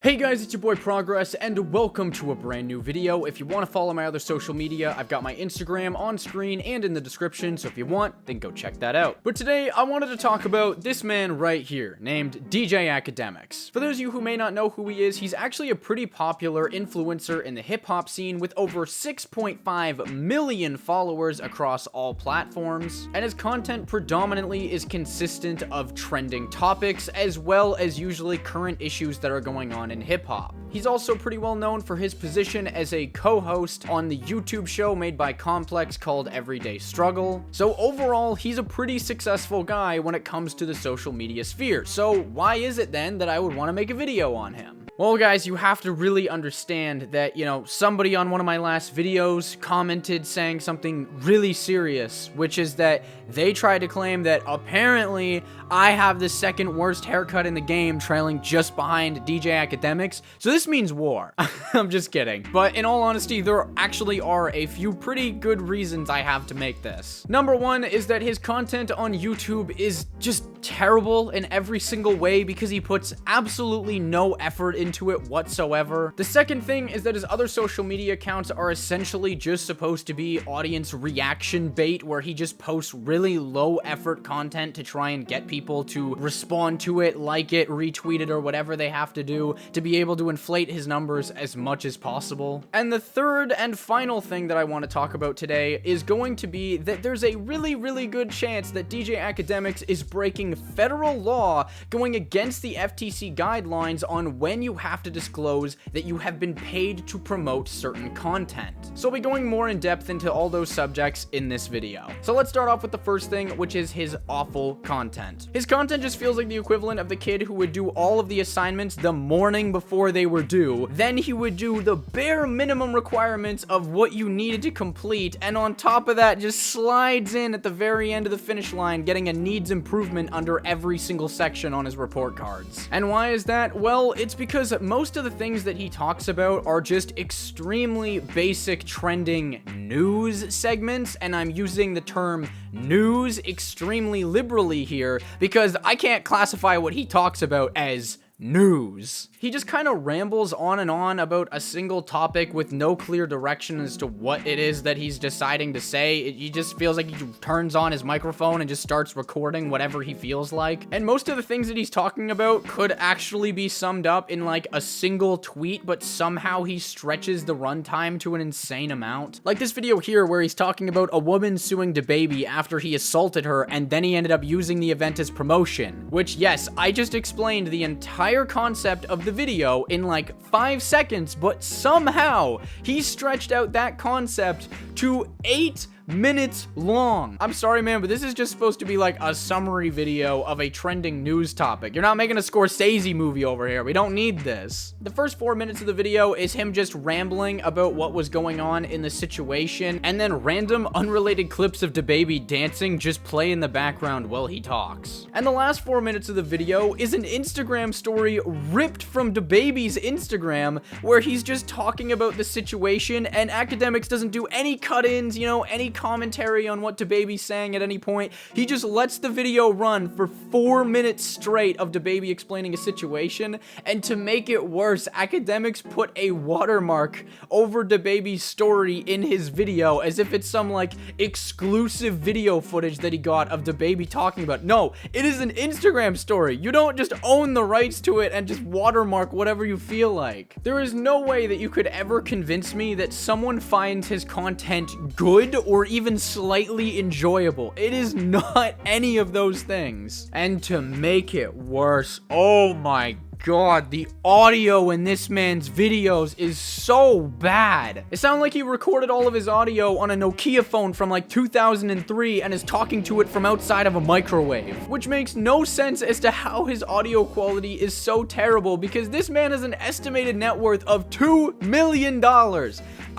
Hey guys, it's your boy Progress, and welcome to a brand new video. If you want to follow my other social media, I've got my Instagram on screen and in the description, so if you want, then go check that out. But today, I wanted to talk about this man right here, named DJ Akademiks. For those of you who may not know who he is, he's actually a pretty popular influencer in the hip-hop scene with over 6.5 million followers across all platforms, and his content predominantly is consistent of trending topics, as well as usually current issues that are going on in hip-hop. He's also pretty well known for his position as a co-host on the YouTube show made by Complex called Everyday Struggle. So overall, he's a pretty successful guy when it comes to the social media sphere. So why is it then that I would want to make a video on him? Well, guys, you have to really understand that, somebody on one of my last videos commented saying something really serious, which is that they tried to claim that apparently I have the second worst haircut in the game, trailing just behind DJ Akademiks. So this means war. I'm just kidding. But in all honesty, there actually are a few pretty good reasons I have to make this. Number one is that his content on YouTube is just terrible in every single way because he puts absolutely no effort into it whatsoever. The second thing is that his other social media accounts are essentially just supposed to be audience reaction bait, where he just posts really low effort content to try and get people to respond to it, like it, retweet it, or whatever they have to do to be able to inflate his numbers as much as possible. And the third and final thing that I want to talk about today is going to be that there's a really good chance that DJ Akademiks is breaking federal law going against the FTC guidelines on when you have to disclose that you have been paid to promote certain content. So I'll be going more in depth into all those subjects in this video. So let's start off with the first thing, which is his awful content. His content just feels like the equivalent of the kid who would do all of the assignments the morning before they were due. Then he would do the bare minimum requirements of what you needed to complete, and on top of that just slides in at the very end of the finish line, getting a needs improvement under every single section on his report cards. And why is that? Well, it's because most of the things that he talks about are just extremely basic trending news segments, and I'm using the term news extremely liberally here because I can't classify what he talks about as news. He just kind of rambles on and on about a single topic with no clear direction as to what it is that he's deciding to say. He just feels like he turns on his microphone and just starts recording whatever he feels like. And most of the things that he's talking about could actually be summed up in like a single tweet, but somehow he stretches the runtime to an insane amount. Like this video here where he's talking about a woman suing DaBaby after he assaulted her, and then he ended up using the event as promotion, which, yes, I just explained the entire concept of the video in like 5 seconds, but somehow he stretched out that concept to 8 minutes long. I'm sorry, man, but this is just supposed to be like a summary video of a trending news topic. You're not making a Scorsese movie over here. We don't need this. The first 4 minutes of the video is him just rambling about what was going on in the situation, and then random unrelated clips of DaBaby dancing just play in the background while he talks. And the last 4 minutes of the video is an Instagram story ripped from DaBaby's Instagram where he's just talking about the situation, and Akademiks doesn't do any cut-ins, any commentary on what DaBaby's saying at any point. He just lets the video run for 4 minutes straight of DaBaby explaining a situation, and to make it worse, Akademiks put a watermark over DaBaby's story in his video as if it's some like exclusive video footage that he got of DaBaby talking about. No, it is an Instagram story. You don't just own the rights to it and just watermark whatever you feel like. There is no way that you could ever convince me that someone finds his content good or even slightly enjoyable. It is not any of those things. And to make it worse, oh my God, the audio in this man's videos is so bad. It sounds like he recorded all of his audio on a Nokia phone from like 2003 and is talking to it from outside of a microwave, which makes no sense as to how his audio quality is so terrible, because this man has an estimated net worth of $2 million.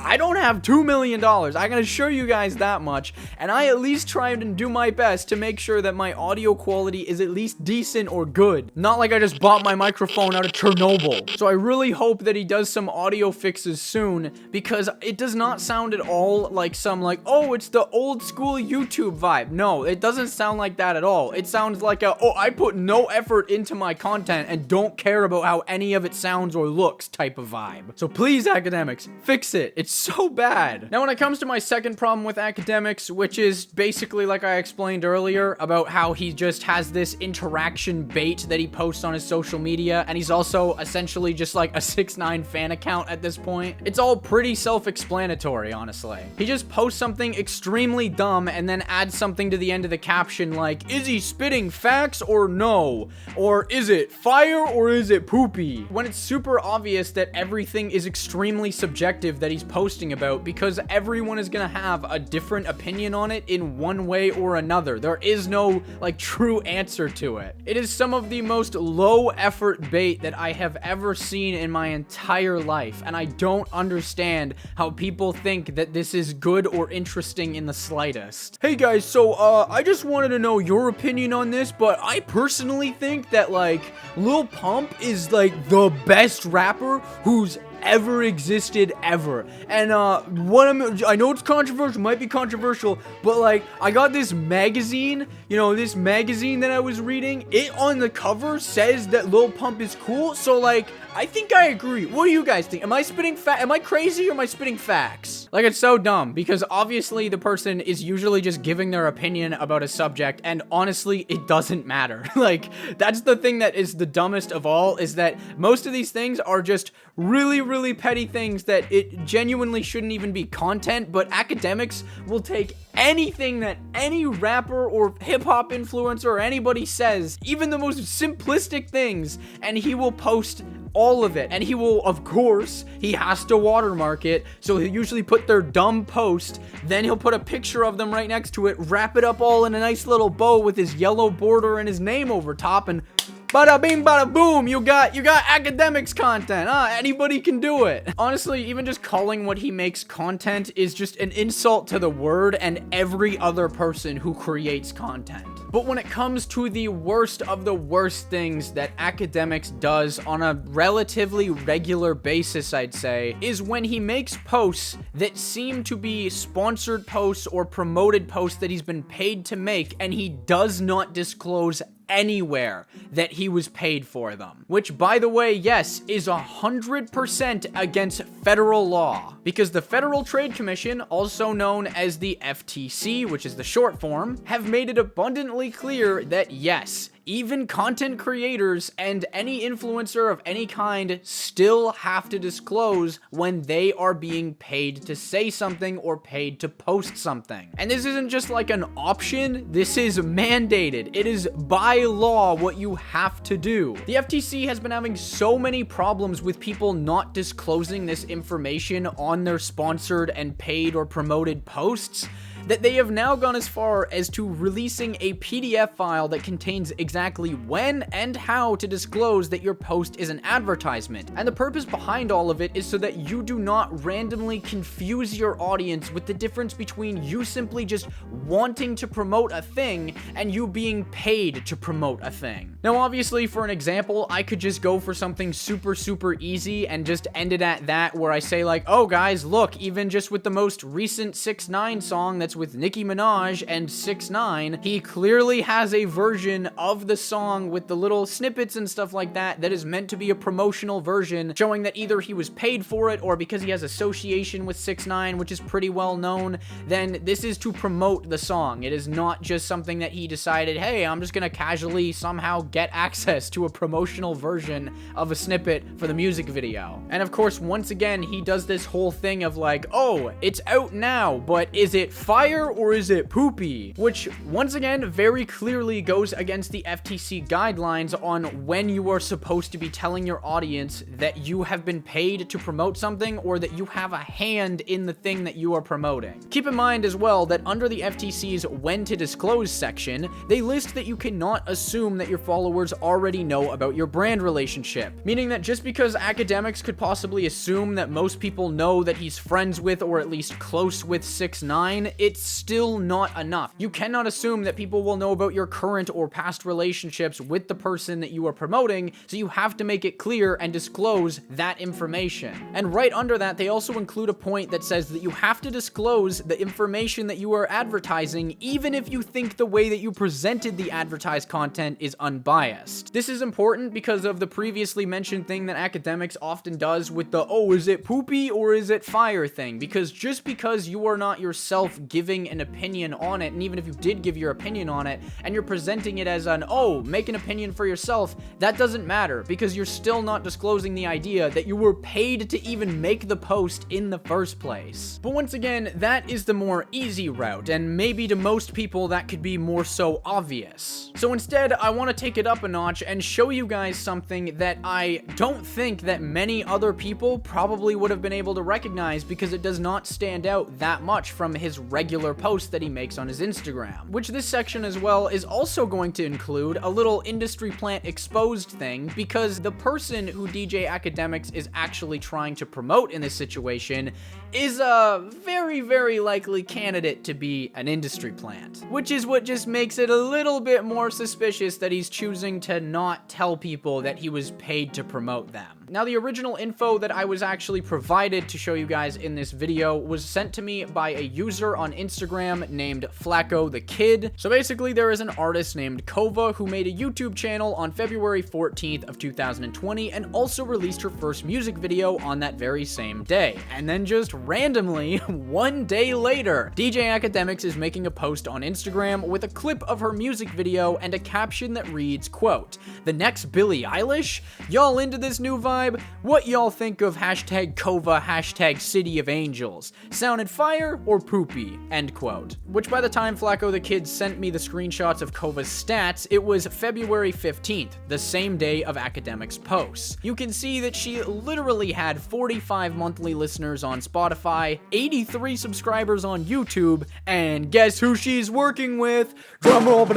I don't have $2 million, I can assure you guys that much, and I at least try and do my best to make sure that my audio quality is at least decent or good. Not like I just bought my microphone microphone out of Chernobyl. So I really hope that he does some audio fixes soon, because it does not sound at all like some like, oh, it's the old school YouTube vibe. No, it doesn't sound like that at all. It sounds like a, oh, I put no effort into my content and don't care about how any of it sounds or looks type of vibe. So please, Akademiks, fix it. It's so bad. Now, when it comes to my second problem with Akademiks, which is basically like I explained earlier about how he just has this interaction bait that he posts on his social media, and he's also essentially just like a 6ix9ine fan account at this point. It's all pretty self-explanatory, honestly. He just posts something extremely dumb and then adds something to the end of the caption like, is he spitting facts or no? Or is it fire or is it poopy? When it's super obvious that everything is extremely subjective that he's posting about, because everyone is gonna have a different opinion on it in one way or another. There is no like true answer to it. It is some of the most low effort bait that I have ever seen in my entire life, and I don't understand how people think that this is good or interesting in the slightest. Hey guys, so I just wanted to know your opinion on this, but I personally think that like Lil Pump is like the best rapper who's ever existed ever. And I know it's controversial, might be controversial, but like I got this magazine, you know, this magazine that I was reading, it on the cover says that Lil Pump is cool, so like I think I agree. What do you guys think? Am I spitting am I crazy or am I spitting facts? Like, it's so dumb, because obviously the person is usually just giving their opinion about a subject, and honestly, it doesn't matter. Like, that's the thing that is the dumbest of all, is that most of these things are just really, really petty things that it genuinely shouldn't even be content, but Akademiks will take anything that any rapper or hip-hop influencer or anybody says, even the most simplistic things, and he will post all of it. And he will, of course, he has to watermark it, so he'll usually put their dumb post, then he'll put a picture of them right next to it, wrap it up all in a nice little bow with his yellow border and his name over top, and bada bing, bada boom, you got Akademiks content. Anybody can do it. Honestly, even just calling what he makes content is just an insult to the word and every other person who creates content. But when it comes to the worst of the worst things that Akademiks does on a relatively regular basis, I'd say, is when he makes posts that seem to be sponsored posts or promoted posts that he's been paid to make, and he does not disclose anywhere that he was paid for them. Which, by the way, yes, is 100% against federal law. Because the Federal Trade Commission, also known as the FTC, which is the short form, have made it abundantly clear that yes, even content creators and any influencer of any kind still have to disclose when they are being paid to say something or paid to post something. And this isn't just like an option, this is mandated. It is by law what you have to do. The FTC has been having so many problems with people not disclosing this information on their sponsored and paid or promoted posts that they have now gone as far as to releasing a PDF file that contains exactly when and how to disclose that your post is an advertisement. And the purpose behind all of it is so that you do not randomly confuse your audience with the difference between you simply just wanting to promote a thing and you being paid to promote a thing. Now, obviously, for an example, I could just go for something super, super easy and just end it at that, where I say like, oh guys, look, even just with the most recent 6ix9ine song that's with Nicki Minaj and 6ix9ine, he clearly has a version of the song with the little snippets and stuff like that that is meant to be a promotional version, showing that either he was paid for it or because he has association with 6ix9ine, which is pretty well known, then this is to promote the song. It is not just something that he decided, hey, I'm just gonna casually somehow get access to a promotional version of a snippet for the music video. And of course, once again, he does this whole thing of like, oh, it's out now, but is it fire or is it poopy? Which, once again, very clearly goes against the FTC guidelines on when you are supposed to be telling your audience that you have been paid to promote something or that you have a hand in the thing that you are promoting. Keep in mind as well that under the FTC's when to disclose section, they list that you cannot assume that your followers followers already know about your brand relationship. Meaning that just because Akademiks could possibly assume that most people know that he's friends with or at least close with 6ix9ine, it's still not enough. You cannot assume that people will know about your current or past relationships with the person that you are promoting, so you have to make it clear and disclose that information. And right under that, they also include a point that says that you have to disclose the information that you are advertising, even if you think the way that you presented the advertised content is unbiased. This is important because of the previously mentioned thing that Akademiks often does with the, oh, is it poopy or is it fire thing? Because just because you are not yourself giving an opinion on it, and even if you did give your opinion on it, and you're presenting it as an, oh, make an opinion for yourself, that doesn't matter, because you're still not disclosing the idea that you were paid to even make the post in the first place. But once again, that is the more easy route, and maybe to most people that could be more so obvious. So instead, I want to take it up a notch and show you guys something that I don't think that many other people probably would have been able to recognize, because it does not stand out that much from his regular posts that he makes on his Instagram. Which this section as well is also going to include a little industry plant exposed thing, because the person who DJ Akademiks is actually trying to promote in this situation is a very, very likely candidate to be an industry plant. Which is what just makes it a little bit more suspicious that he's choosing to not tell people that he was paid to promote them. Now, the original info that I was actually provided to show you guys in this video was sent to me by a user on Instagram named Fxy the Kid. So basically, there is an artist named Kova who made a YouTube channel on February 14th of 2020 and also released her first music video on that very same day. And then just randomly, one day later, DJ Akademiks is making a post on Instagram with a clip of her music video and a caption that reads, quote, "The next Billie Eilish? Y'all into this new vibe? What y'all think of hashtag Kova, hashtag City of Angels? Sounded fire or poopy?" End quote. Which by the time Fxy the Kid sent me the screenshots of Kova's stats, it was February 15th, the same day of Akademiks' posts. You can see that she literally had 45 monthly listeners on Spotify, 83 subscribers on YouTube, and guess who she's working with? Drumroll.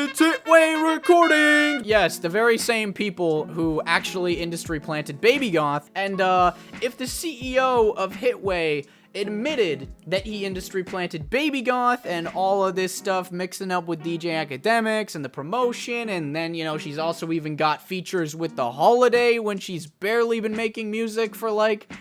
It's Hitway Recording! Yes, the very same people who actually industry planted Baby Goth, and if the CEO of Hitway admitted that he industry planted Baby Goth and all of this stuff mixing up with DJ Akademiks and the promotion, and then, you know, she's also even got features with The Holiday when she's barely been making music for like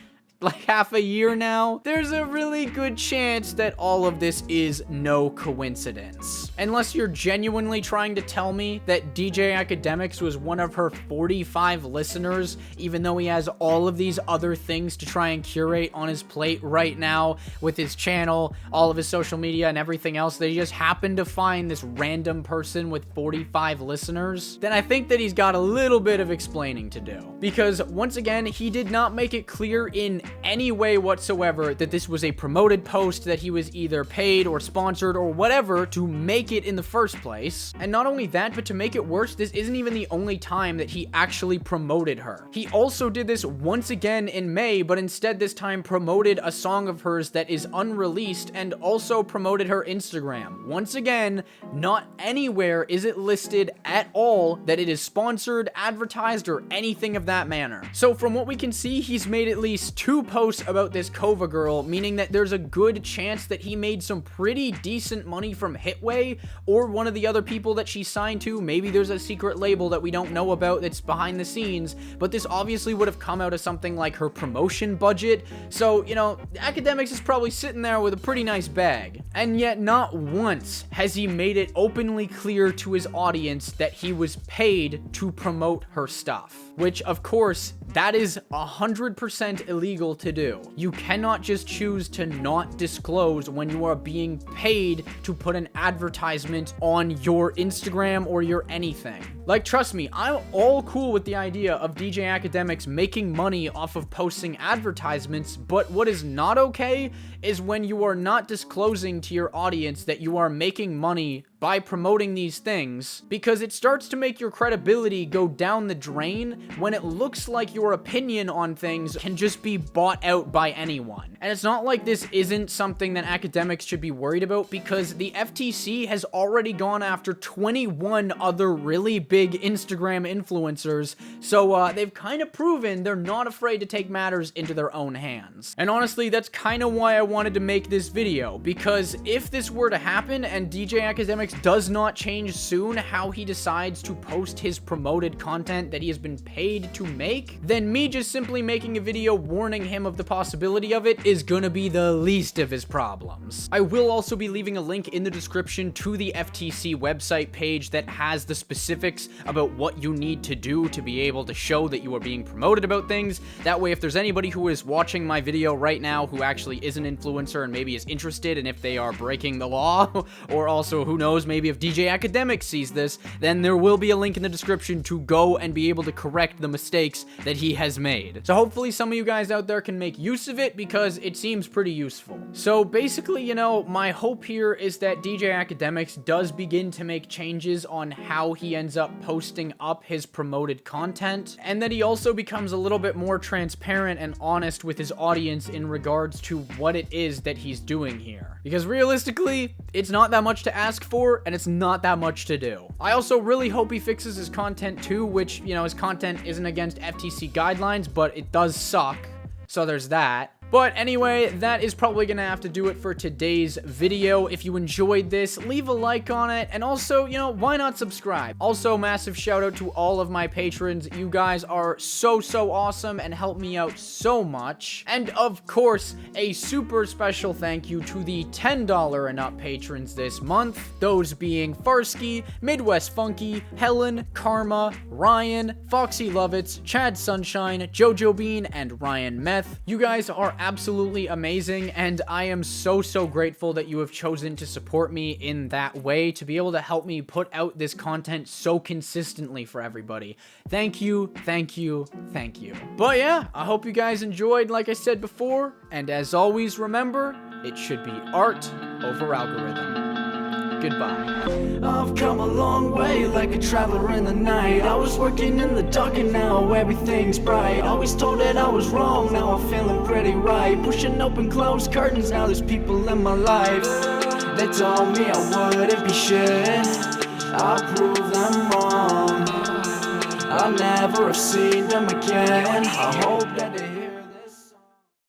half a year now, there's a really good chance that all of this is no coincidence. Unless you're genuinely trying to tell me that DJ Akademiks was one of her 45 listeners, even though he has all of these other things to try and curate on his plate right now with his channel, all of his social media and everything else, that he just happened to find this random person with 45 listeners, then I think that he's got a little bit of explaining to do. Because once again, he did not make it clear in any way whatsoever that this was a promoted post, that he was either paid or sponsored or whatever to make it in the first place. And not only that, but to make it worse, this isn't even the only time that he actually promoted her. He also did this once again in May, but instead this time promoted a song of hers that is unreleased and also promoted her Instagram. Once again, not anywhere is it listed at all that it is sponsored, advertised, or anything of that manner. So from what we can see, he's made at least 2 posts about this Kova girl, meaning that there's a good chance that he made some pretty decent money from Hitway or one of the other people that she signed to. Maybe there's a secret label that we don't know about that's behind the scenes, but this obviously would have come out of something like her promotion budget. So, you know, Akademiks is probably sitting there with a pretty nice bag. And yet not once has he made it openly clear to his audience that he was paid to promote her stuff. Which, of course, that is 100% illegal to do. You cannot just choose to not disclose when you are being paid to put an advertisement on your Instagram or your anything. Like, trust me, I'm all cool with the idea of DJ Akademiks making money off of posting advertisements, but what is not okay is when you are not disclosing to your audience that you are making money by promoting these things, because it starts to make your credibility go down the drain when it looks like your opinion on things can just be bought out by anyone. And it's not like this isn't something that academics should be worried about, because the FTC has already gone after 21 other really big Instagram influencers, so they've kind of proven they're not afraid to take matters into their own hands. And honestly, that's kind of why I wanted to make this video, because if this were to happen and DJ Akademiks does not change soon how he decides to post his promoted content that he has been paid to make, then me just simply making a video warning him of the possibility of it is gonna be the least of his problems. I will also be leaving a link in the description to the FTC website page that has the specifics about what you need to do to be able to show that you are being promoted about things. That way, if there's anybody who is watching my video right now who actually is an influencer and maybe is interested in if they are breaking the law, or also, who knows, maybe if DJ Akademiks sees this, then there will be a link in the description to go and be able to correct the mistakes that he has made. So hopefully some of you guys out there can make use of it, because it seems pretty useful. So basically, you know, my hope here is that DJ Akademiks does begin to make changes on how he ends up posting up his promoted content, and that he also becomes a little bit more transparent and honest with his audience in regards to what it is that he's doing here. Because realistically, it's not that much to ask for, and it's not that much to do. I also really hope he fixes his content too, which, you know, his content isn't against FTC guidelines, but it does suck. So there's that. But anyway, that is probably gonna have to do it for today's video. If you enjoyed this, leave a like on it, and also, you know, why not subscribe? Also, massive shout out to all of my patrons. You guys are so awesome and help me out so much. And of course, a super special thank you to the $10 and up patrons this month, those being Farski, Midwestfunky, Helen, Karma, Rian, Fxy Lovitz, Chad Sunshine, Jojobean, and Rian Meth. You guys are absolutely amazing, and I am so grateful that you have chosen to support me in that way, to be able to help me put out this content so consistently for everybody. Thank you. But yeah, I hope you guys enjoyed, like I said before, and as always, remember, it should be art over algorithm. Goodbye. I've come a long way, like a traveler in the night. I was working in the dark and now everything's bright. Always told that I was wrong, now I'm feeling pretty right. Pushing open closed curtains, now there's people in my life. They told me I wouldn't be shit, I proved them wrong. I'll never have seen them again. I hope that